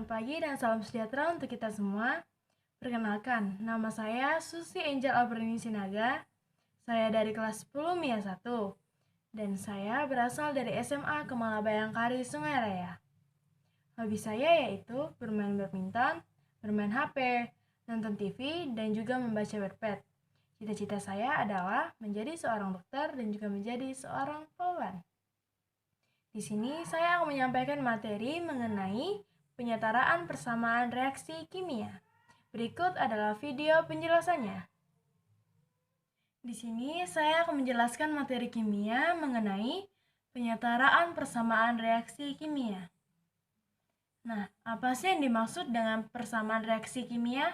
Selamat pagi dan salam sejahtera untuk kita semua. Perkenalkan, nama saya Susi Angel Aberni Sinaga. Saya dari kelas 10 MIA 1 dan saya berasal dari SMA Kemala Bayangkari Sungai Raya. Hobi saya yaitu bermain badminton, bermain HP, nonton TV, dan juga membaca wattpad. Cita-cita saya adalah menjadi seorang dokter dan juga menjadi seorang polwan. Di sini saya akan menyampaikan materi mengenai penyetaraan persamaan reaksi kimia. Berikut adalah video penjelasannya. Di sini saya akan menjelaskan materi kimia mengenai penyetaraan persamaan reaksi kimia. Nah, apa sih yang dimaksud dengan persamaan reaksi kimia?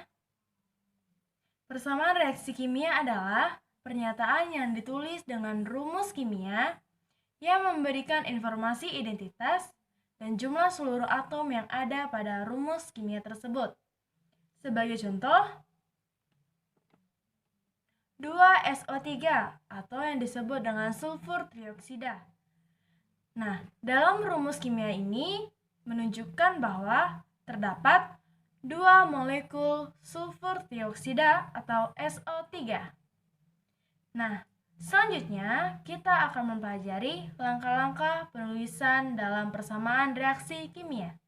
Persamaan reaksi kimia adalah pernyataan yang ditulis dengan rumus kimia yang memberikan informasi identitas dan jumlah seluruh atom yang ada pada rumus kimia tersebut. Sebagai contoh, 2SO3 atau yang disebut dengan sulfur trioksida. Nah, dalam rumus kimia ini menunjukkan bahwa terdapat 2 molekul sulfur trioksida atau SO3. Nah, selanjutnya kita akan mempelajari langkah-langkah penulisan dalam persamaan reaksi kimia.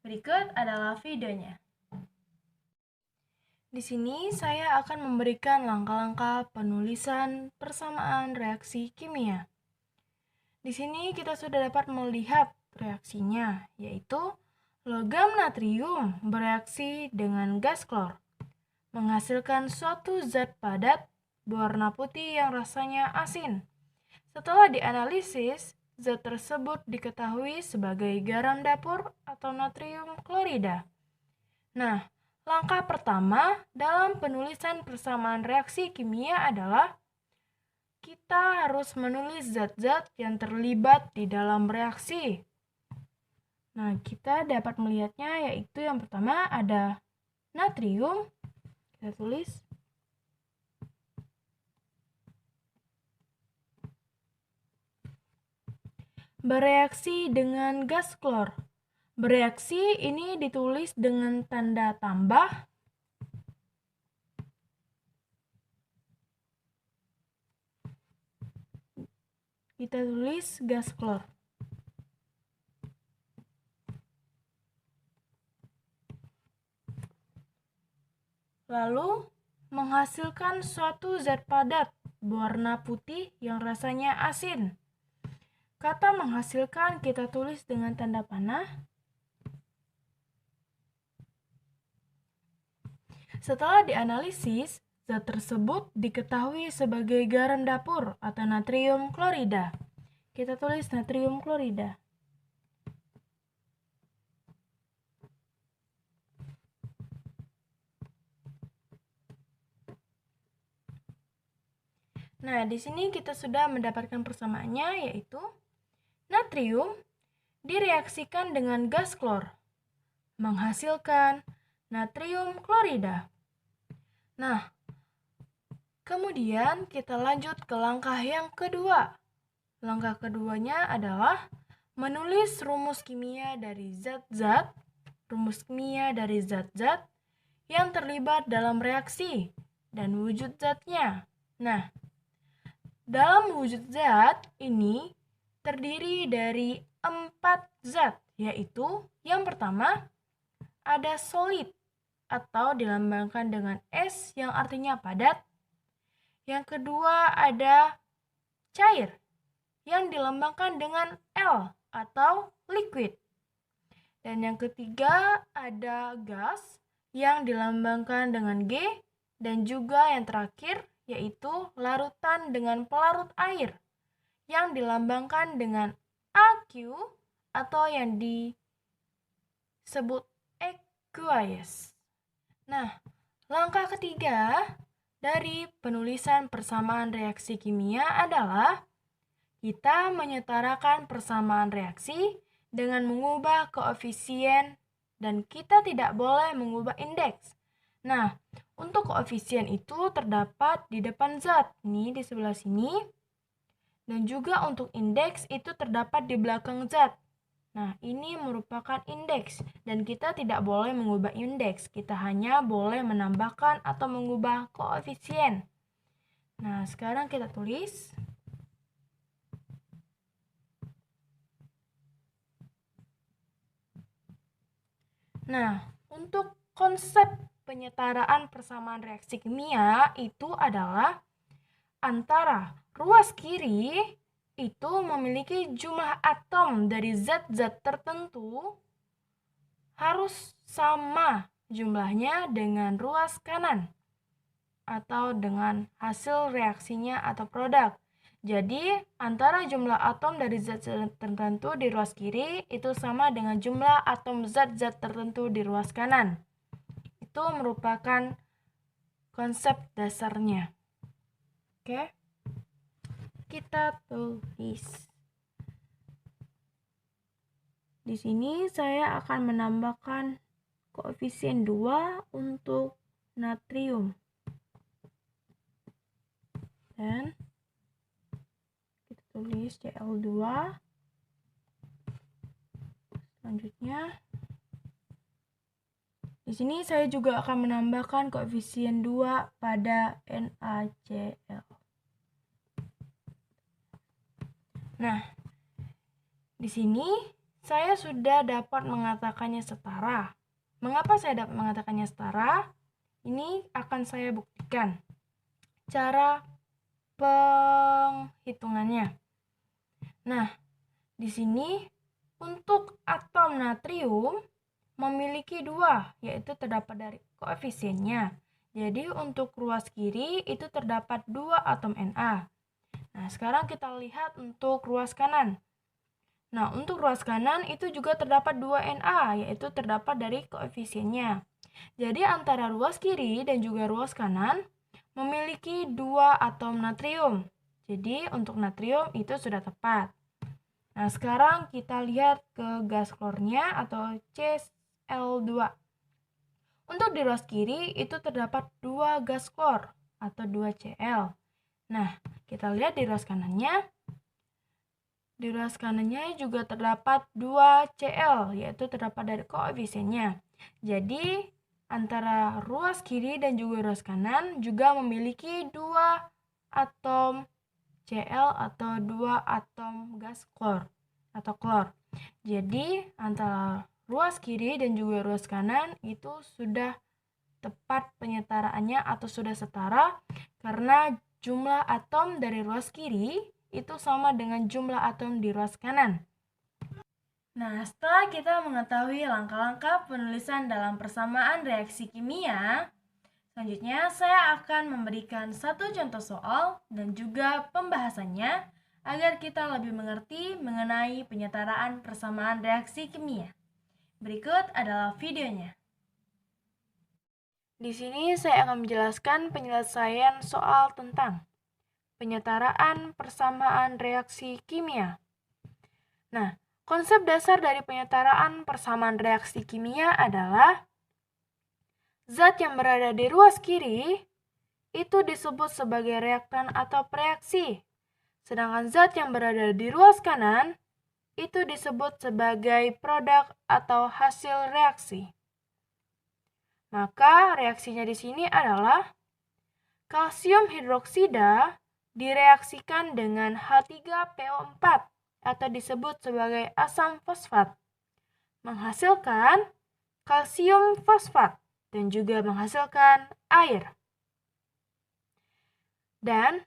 Berikut adalah videonya. Di sini saya akan memberikan langkah-langkah penulisan persamaan reaksi kimia. Di sini kita sudah dapat melihat reaksinya, yaitu logam natrium bereaksi dengan gas klor, menghasilkan suatu zat padat berwarna putih yang rasanya asin. Setelah dianalisis, zat tersebut diketahui sebagai garam dapur atau natrium klorida. Nah, langkah pertama dalam penulisan persamaan reaksi kimia adalah kita harus menulis zat-zat yang terlibat di dalam reaksi. Nah, kita dapat melihatnya yaitu yang pertama ada natrium. Kita tulis. Bereaksi dengan gas klor. Bereaksi ini ditulis dengan tanda tambah. Kita tulis gas klor. Lalu menghasilkan suatu zat padat berwarna putih yang rasanya asin. Kata menghasilkan kita tulis dengan tanda panah. Setelah dianalisis, zat tersebut diketahui sebagai garam dapur atau natrium klorida. Kita tulis natrium klorida. Nah, di sini kita sudah mendapatkan persamaannya, yaitu natrium direaksikan dengan gas klor, menghasilkan natrium klorida. Nah, kemudian kita lanjut ke langkah yang kedua. Langkah keduanya adalah menulis rumus kimia dari zat-zat yang terlibat dalam reaksi dan wujud zatnya. Nah, dalam wujud zat ini terdiri dari 4 zat, yaitu yang pertama ada solid atau dilambangkan dengan S yang artinya padat. Yang kedua ada cair yang dilambangkan dengan L atau liquid. Dan yang ketiga ada gas yang dilambangkan dengan G, dan juga yang terakhir yaitu larutan dengan pelarut air yang dilambangkan dengan AQ atau yang disebut aqueous. Nah, langkah ketiga dari penulisan persamaan reaksi kimia adalah kita menyetarakan persamaan reaksi dengan mengubah koefisien dan kita tidak boleh mengubah indeks. Nah, untuk koefisien itu terdapat di depan zat, nih di sebelah sini. Dan juga untuk indeks itu terdapat di belakang zat. Nah, ini merupakan indeks dan kita tidak boleh mengubah indeks. Kita hanya boleh menambahkan atau mengubah koefisien. Nah, sekarang kita tulis. Nah, untuk konsep penyetaraan persamaan reaksi kimia itu adalah antara ruas kiri itu memiliki jumlah atom dari zat-zat tertentu harus sama jumlahnya dengan ruas kanan atau dengan hasil reaksinya atau produk. Jadi, antara jumlah atom dari zat-zat tertentu di ruas kiri itu sama dengan jumlah atom zat-zat tertentu di ruas kanan. Itu merupakan konsep dasarnya. Oke? Kita tulis. Di sini saya akan menambahkan koefisien 2 untuk natrium. Dan kita tulis Cl2. Selanjutnya di sini saya juga akan menambahkan koefisien 2 pada NaCl. Nah, di sini saya sudah dapat mengatakannya setara. Mengapa saya dapat mengatakannya setara? Ini akan saya buktikan cara penghitungannya. Nah, di sini untuk atom natrium memiliki 2, yaitu terdapat dari koefisiennya. Jadi untuk ruas kiri itu terdapat 2 atom Na. Nah, sekarang kita lihat untuk ruas kanan. Nah, untuk ruas kanan itu juga terdapat 2 Na, yaitu terdapat dari koefisiennya. Jadi antara ruas kiri dan juga ruas kanan memiliki 2 atom natrium. Jadi untuk natrium itu sudah tepat. Nah, sekarang kita lihat ke gas klornya atau Cl2. Untuk di ruas kiri itu terdapat 2 gas klor atau 2 Cl. Nah, kita lihat di ruas kanannya. Di ruas kanannya juga terdapat 2 Cl, yaitu terdapat dari koefisiennya. Jadi, antara ruas kiri dan juga ruas kanan juga memiliki 2 atom Cl atau 2 atom gas klor atau klor. Jadi, antara ruas kiri dan juga ruas kanan itu sudah tepat penyetaraannya atau sudah setara karena jumlah atom dari ruas kiri itu sama dengan jumlah atom di ruas kanan. Nah, setelah kita mengetahui langkah-langkah penulisan dalam persamaan reaksi kimia, selanjutnya saya akan memberikan satu contoh soal dan juga pembahasannya agar kita lebih mengerti mengenai penyetaraan persamaan reaksi kimia. Berikut adalah videonya. Di sini saya akan menjelaskan penyelesaian soal tentang penyetaraan persamaan reaksi kimia. Nah, konsep dasar dari penyetaraan persamaan reaksi kimia adalah zat yang berada di ruas kiri itu disebut sebagai reaktan atau preaksi, sedangkan zat yang berada di ruas kanan itu disebut sebagai produk atau hasil reaksi. Maka reaksinya di sini adalah kalsium hidroksida direaksikan dengan H3PO4 atau disebut sebagai asam fosfat, menghasilkan kalsium fosfat dan juga menghasilkan air. Dan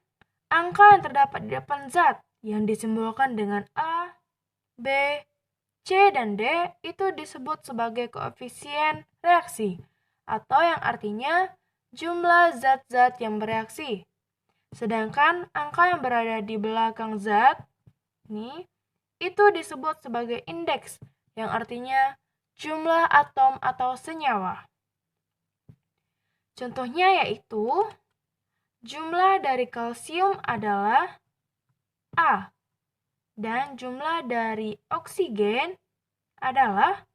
angka yang terdapat di depan zat yang disimbolkan dengan A, B, C, dan D itu disebut sebagai koefisien reaksi atau yang artinya jumlah zat-zat yang bereaksi. Sedangkan angka yang berada di belakang zat ini itu disebut sebagai indeks yang artinya jumlah atom atau senyawa. Contohnya yaitu jumlah dari kalsium adalah A dan jumlah dari oksigen adalah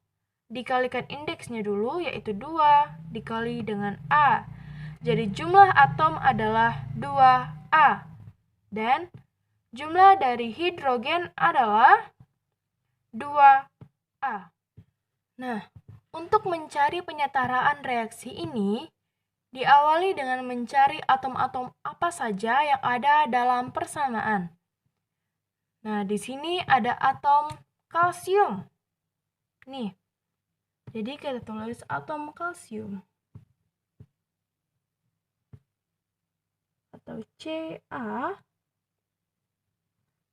dikalikan indeksnya dulu yaitu 2 dikali dengan A. Jadi jumlah atom adalah 2A. Dan jumlah dari hidrogen adalah 2 A. Nah, untuk mencari penyetaraan reaksi ini, diawali dengan mencari atom-atom apa saja yang ada dalam persamaan. Nah, di sini ada atom kalsium. Nih, jadi kita tulis atom kalsium. Atau Ca.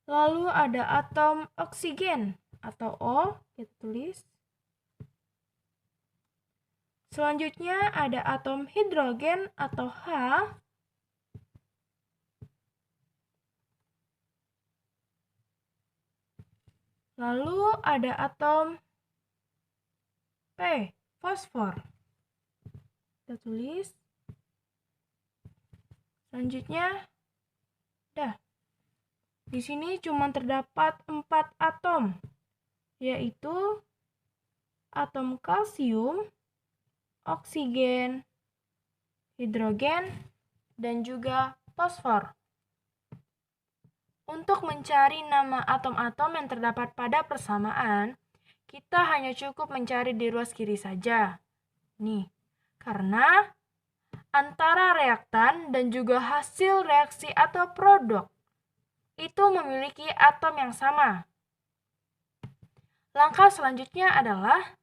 Lalu ada atom oksigen atau O, kita tulis. Selanjutnya ada atom hidrogen atau H. Lalu ada atom P, fosfor. Kita tulis. Selanjutnya, di sini cuma terdapat 4 atom, yaitu atom kalsium, oksigen, hidrogen, dan juga fosfor. Untuk mencari nama atom-atom yang terdapat pada persamaan, kita hanya cukup mencari di ruas kiri saja. Nih, karena antara reaktan dan juga hasil reaksi atau produk itu memiliki atom yang sama. Langkah selanjutnya adalah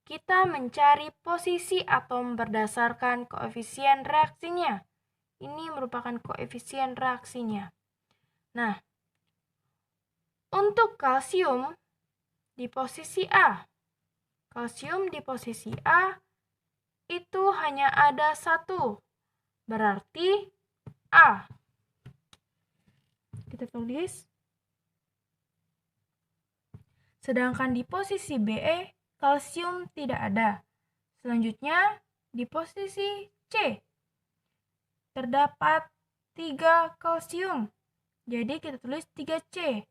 kita mencari posisi atom berdasarkan koefisien reaksinya. Ini merupakan koefisien reaksinya. Nah, untuk kalsium di posisi A. Kalsium di posisi A itu hanya ada 1. Berarti A. Kita tulis. Sedangkan di posisi B, kalsium tidak ada. Selanjutnya, di posisi C, terdapat 3 kalsium. Jadi kita tulis 3C.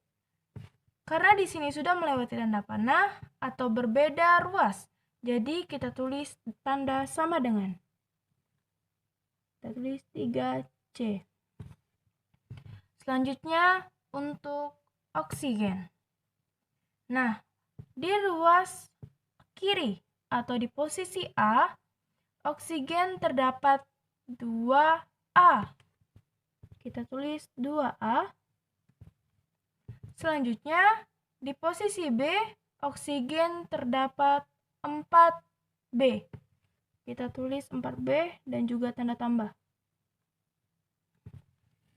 Karena di sini sudah melewati tanda panah atau berbeda ruas, jadi kita tulis tanda sama dengan. Kita tulis 3C. Selanjutnya untuk oksigen. Nah, di ruas kiri atau di posisi A, oksigen terdapat 2A. Kita tulis 2A. Selanjutnya, di posisi B, oksigen terdapat 4B. Kita tulis 4B dan juga tanda tambah.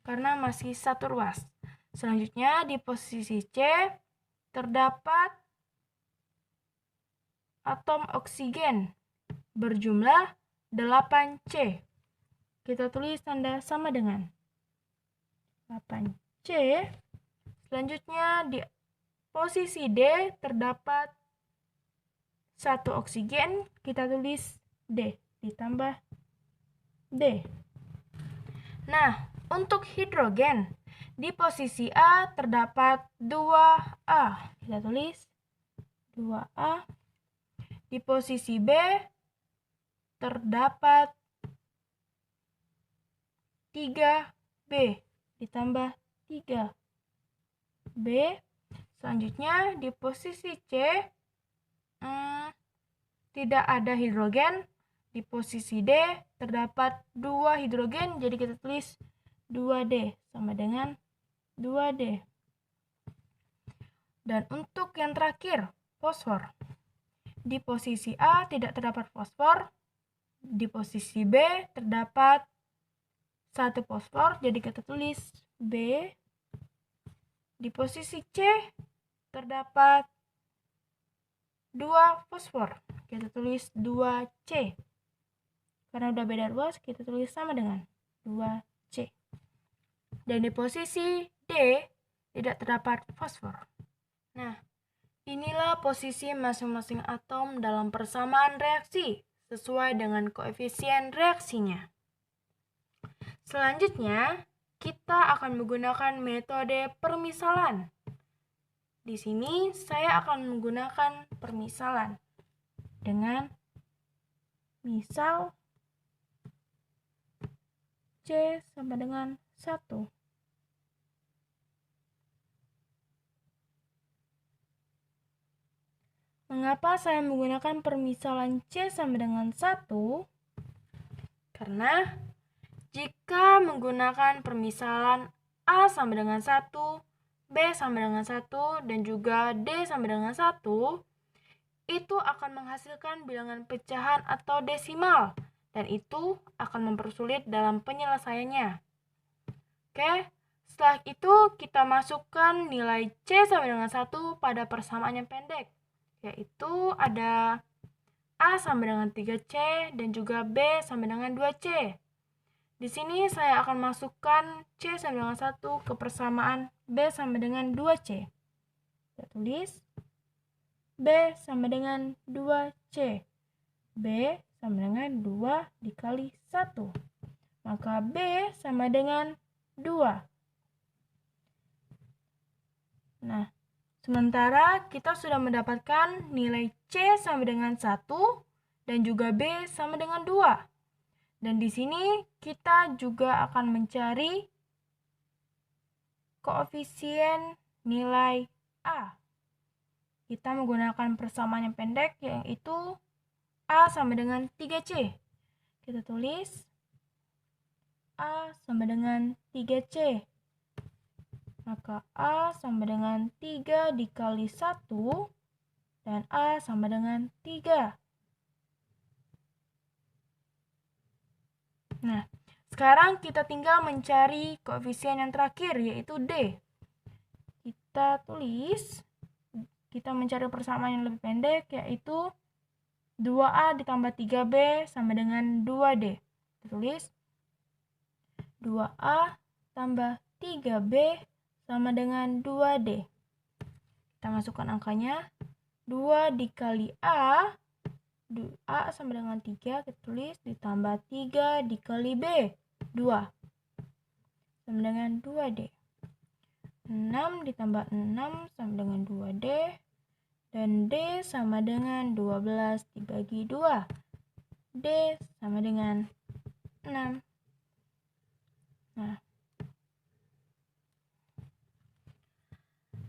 Karena masih satu ruas. Selanjutnya, di posisi C, terdapat atom oksigen berjumlah 8C. Kita tulis tanda sama dengan 8C. Selanjutnya di posisi D terdapat 1 oksigen, kita tulis D ditambah D. Nah, untuk hidrogen di posisi A terdapat 2A. Kita tulis 2A. Di posisi B terdapat 3B ditambah 3B. Selanjutnya di posisi C tidak ada hidrogen. Di posisi D terdapat 2 hidrogen, jadi kita tulis 2D sama dengan 2D. Dan untuk yang terakhir, fosfor. Di posisi A tidak terdapat fosfor. Di posisi B terdapat 1 fosfor, jadi kita tulis B. Di posisi C terdapat 2 fosfor, kita tulis 2C. Karena udah beda ruas, kita tulis sama dengan 2C. Dan di posisi D tidak terdapat fosfor. Nah, inilah posisi masing-masing atom dalam persamaan reaksi sesuai dengan koefisien reaksinya. Selanjutnya, kita akan menggunakan metode permisalan. Di sini saya akan menggunakan permisalan dengan misal C sama dengan 1. Mengapa saya menggunakan permisalan C sama dengan 1? Karena jika menggunakan permisalan A sama dengan 1, B sama dengan 1, dan juga D sama dengan 1, itu akan menghasilkan bilangan pecahan atau desimal, dan itu akan mempersulit dalam penyelesaiannya. Oke, setelah itu kita masukkan nilai C sama dengan 1 pada persamaan yang pendek, yaitu ada A sama dengan 3C dan juga B sama dengan 2C. Di sini saya akan masukkan C sama dengan 1 ke persamaan B sama dengan 2C. Kita tulis B sama dengan 2C. B sama dengan 2 dikali 1. Maka B sama dengan 2. Nah, sementara kita sudah mendapatkan nilai C sama dengan 1 dan juga B sama dengan 2. Dan di sini kita juga akan mencari koefisien nilai A. Kita menggunakan persamaan yang pendek, yaitu A sama dengan 3C. Kita tulis A sama dengan 3C. Maka A sama dengan 3 dikali 1, dan A sama dengan 3. Nah, sekarang kita tinggal mencari koefisien yang terakhir, yaitu D. Kita tulis, kita mencari persamaan yang lebih pendek, yaitu 2A ditambah 3B sama dengan 2D. Kita tulis 2A tambah 3B sama dengan 2D. Kita masukkan angkanya. 2 dikali A, A sama dengan 3, kita tulis, ditambah 3 dikali B, 2. Sama dengan 2D. 6 ditambah 6 sama dengan 2D. Dan D sama dengan 12 dibagi 2. D sama dengan 6. Nah,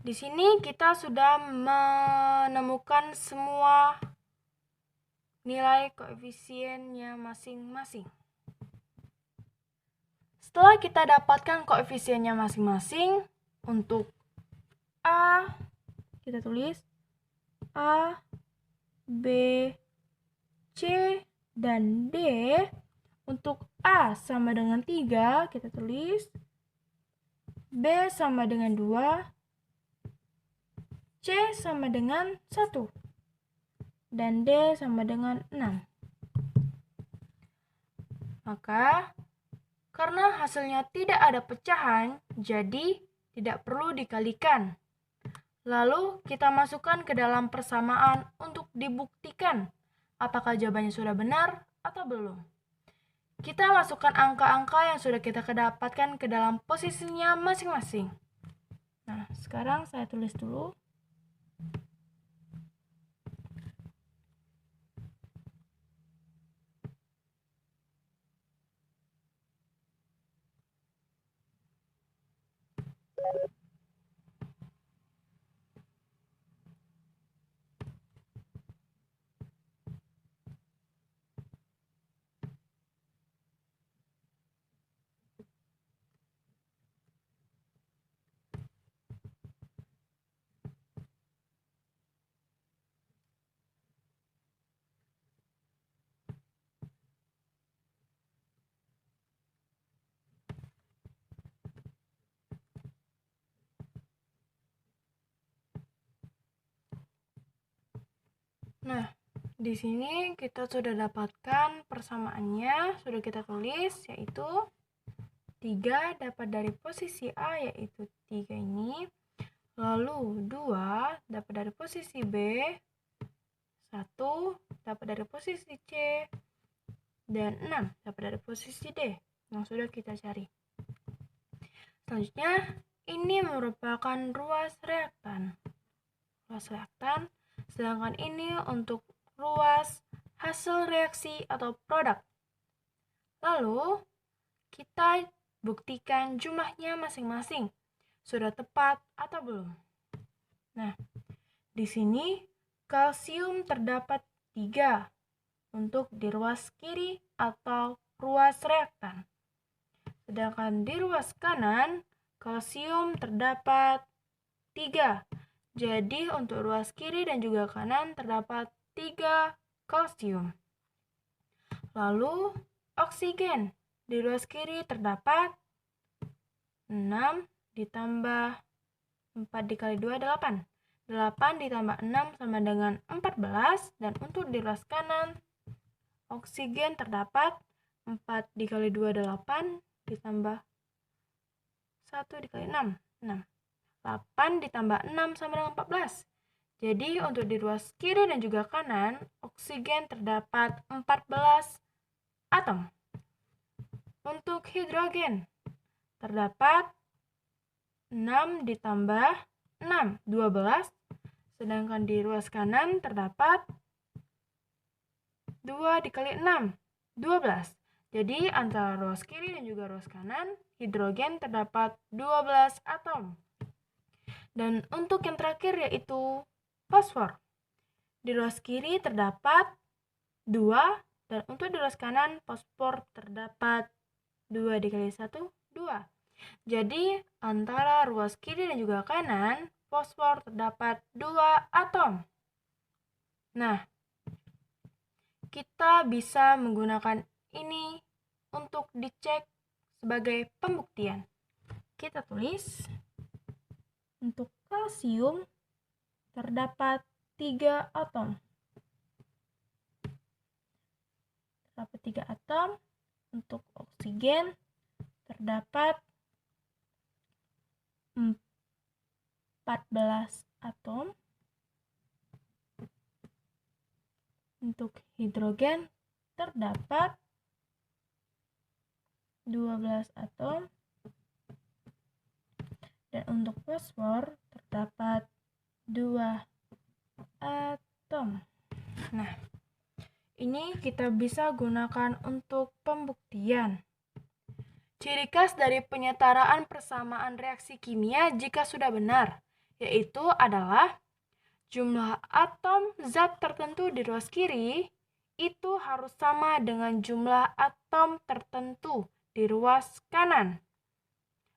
di sini kita sudah menemukan semua nilai koefisiennya masing-masing. Setelah kita dapatkan koefisiennya masing-masing, untuk A, kita tulis A, B, C, dan D. Untuk A sama dengan 3, kita tulis B sama dengan 2, C sama dengan 1, dan D sama dengan 6. Maka, karena hasilnya tidak ada pecahan, jadi tidak perlu dikalikan. Lalu, kita masukkan ke dalam persamaan untuk dibuktikan apakah jawabannya sudah benar atau belum. Kita masukkan angka-angka yang sudah kita dapatkan ke dalam posisinya masing-masing. Nah, sekarang saya tulis dulu. Nah, di sini kita sudah dapatkan persamaannya, sudah kita tulis, yaitu 3 dapat dari posisi A, yaitu 3 ini. Lalu 2 dapat dari posisi B, 1 dapat dari posisi C, dan 6 dapat dari posisi D yang sudah kita cari. Selanjutnya, ini merupakan ruas reaktan. Sedangkan ini untuk ruas hasil reaksi atau produk. Lalu, kita buktikan jumlahnya masing-masing. Sudah tepat atau belum? Nah, di sini kalsium terdapat 3 untuk di ruas kiri atau ruas reaktan. Sedangkan di ruas kanan, kalsium terdapat 3. Jadi untuk ruas kiri dan juga kanan terdapat 3 kalsium. Lalu oksigen di ruas kiri terdapat 6 ditambah 4 dikali 2, 8. 8 ditambah 6 sama dengan 14. Dan untuk di ruas kanan, oksigen terdapat 4 dikali 2, 8. Ditambah 1 dikali 6, 6. 8 ditambah 6 sama dengan 14. Jadi untuk di ruas kiri dan juga kanan, oksigen terdapat 14 atom. Untuk hidrogen terdapat 6 ditambah 6, 12. Sedangkan di ruas kanan terdapat 2 dikali 6, 12. Jadi antara ruas kiri dan juga ruas kanan, hidrogen terdapat 12 atom. Dan untuk yang terakhir yaitu fosfor. Di ruas kiri terdapat 2, dan untuk di ruas kanan fosfor terdapat 2 dikali 1, 2. Jadi antara ruas kiri dan juga kanan, fosfor terdapat 2 atom. Nah, kita bisa menggunakan ini untuk dicek sebagai pembuktian. Kita tulis, untuk kalsium terdapat 3 atom. Terdapat 3 atom. Untuk oksigen terdapat 14 atom. Untuk hidrogen terdapat 12 atom. Dan untuk fosfor terdapat 2 atom. Nah, ini kita bisa gunakan untuk pembuktian. Ciri khas dari penyetaraan persamaan reaksi kimia jika sudah benar, yaitu adalah jumlah atom zat tertentu di ruas kiri itu harus sama dengan jumlah atom tertentu di ruas kanan.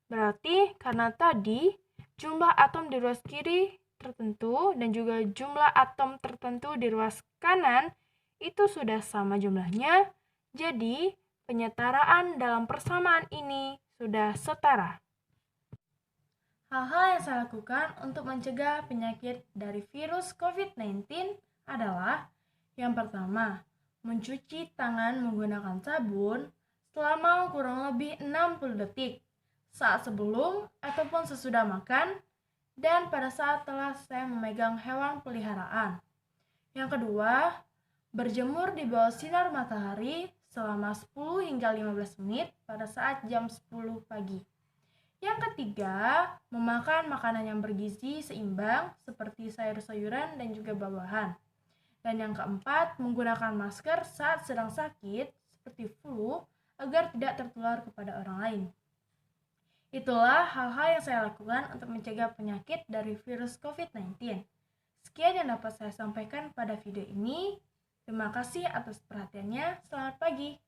Berarti karena tadi jumlah atom di ruas kiri tertentu dan juga jumlah atom tertentu di ruas kanan itu sudah sama jumlahnya, jadi penyetaraan dalam persamaan ini sudah setara. Hal-hal yang saya lakukan untuk mencegah penyakit dari virus COVID-19 adalah yang pertama, mencuci tangan menggunakan sabun selama kurang lebih 60 detik saat sebelum ataupun sesudah makan dan pada saat telah saya memegang hewan peliharaan. Yang kedua, berjemur di bawah sinar matahari selama 10 hingga 15 menit pada saat jam 10 pagi. Yang ketiga, memakan makanan yang bergizi seimbang seperti sayur-sayuran dan juga buah-buahan. Dan yang keempat, menggunakan masker saat sedang sakit seperti flu agar tidak tertular kepada orang lain. Itulah hal-hal yang saya lakukan untuk mencegah penyakit dari virus COVID-19. Sekian yang dapat saya sampaikan pada video ini. Terima kasih atas perhatiannya. Selamat pagi.